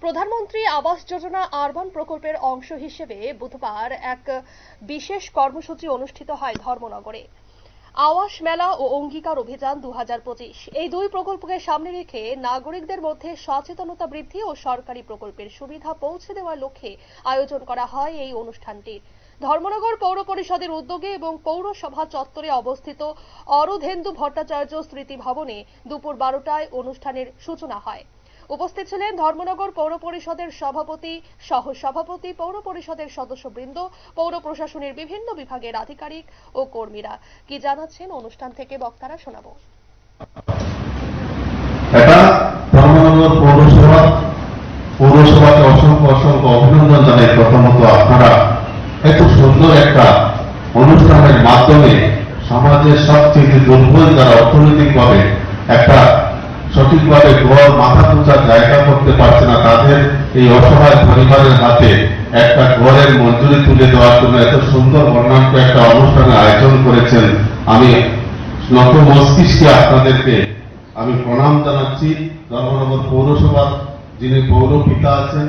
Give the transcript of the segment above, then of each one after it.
প্রধানমন্ত্রী আবাস যোজনা আরবান প্রকল্পের অংশ হিসেবে বুধবার এক বিশেষ কর্মসূচি অনুষ্ঠিত হয় ধর্মনগরে। আবাস মেলা ও অঙ্গীকার অভিযান 2025 এই দুই প্রকল্পকে সামনে রেখে নাগরিকদের মধ্যে সচেতনতা বৃদ্ধি ও সরকারি প্রকল্পের সুবিধা পৌঁছে দেওয়ার লক্ষ্যে আয়োজন করা হয় এই অনুষ্ঠানটির। ধর্মনগর পৌর পরিষদের উদ্যোগে এবং পৌরসভা চত্বরে অবস্থিত অরধেন্দু ভট্টাচার্য স্মৃতি ভবনে দুপুর 12টায় অনুষ্ঠানের সূচনা হয়। উপস্থিত ছিলেন ধর্মনগর পৌর পরিষদের সভাপতি, সহ সভাপতি, পৌর পরিষদের সদস্যবৃন্দ, পৌর প্রশাসনের বিভিন্ন বিভাগের আধিকারিক ও কর্মীরা। কি জানাচ্ছেন অনুষ্ঠান থেকে বক্তারা শোনাবো। এটা ধর্মনগর পৌরসভাকে অসংখ্য অসংখ্য অভিনন্দন জানাই। প্রথমত আপনারা এত সুন্দর একটা অনুষ্ঠানের মাধ্যমে সমাজের সবচেয়ে দুর্বল যারা অর্থনৈতিকভাবে একটা সঠিকভাবে ঘর মাথা তুচার জায়গা করতে পারছে না, তাদের এই অসহায় পরিবারের হাতে একটা ঘরের মঞ্জুরি তুলে দেওয়ার জন্য এত সুন্দর বর্ণাঢ্য একটা অনুষ্ঠানের আয়োজন করেছেন। আমি নত মস্তিষ্কে আপনাদেরকে আমি প্রণাম জানাচ্ছি। ধর্মনগর পৌরসভার যিনি পৌর পিতা আছেন,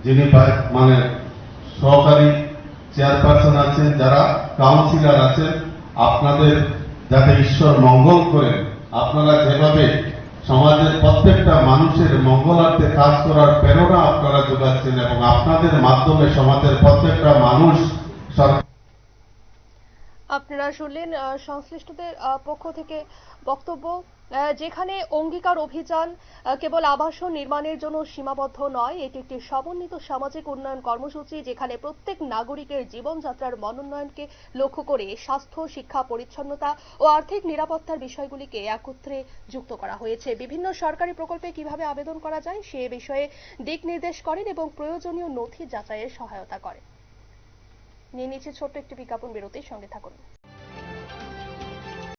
যিনি মানে সহকারী চেয়ারপারসন আছেন, যারা কাউন্সিলর আছেন, আপনাদের যাতে ঈশ্বর মঙ্গল করেন। আপনারা যেভাবে সমাজের প্রত্যেকটা মানুষের মঙ্গলার্থে কাজ করার প্রেরণা আপনারা যোগাচ্ছেন এবং আপনাদের মাধ্যমে সমাজের প্রত্যেকটা মানুষ। আপনারা শুনলেন সংশ্লিষ্টদের পক্ষ থেকে বক্তব্য, যেখানে অঙ্গীকার অভিযান কেবল আবাসন নির্মাণের জন্য সীমাবদ্ধ নয়, এটি একটি সমন্বিত সামাজিক উন্নয়ন কর্মসূচি, যেখানে প্রত্যেক নাগরিকের জীবনযাত্রার মানোন্নয়নকে লক্ষ্য করে স্বাস্থ্য, শিক্ষা, পরিচ্ছন্নতা ও আর্থিক নিরাপত্তার বিষয়গুলিকে একত্রে যুক্ত করা হয়েছে। বিভিন্ন সরকারি প্রকল্পে কিভাবে আবেদন করা যায় সে বিষয়ে দিক নির্দেশ করেন এবং প্রয়োজনীয় নথি যাচাইয়ের সহায়তা করেন। নিয়ে নিচ্ছে ছোট্ট একটি বিজ্ঞাপন বিরতির সঙ্গে থাকুন।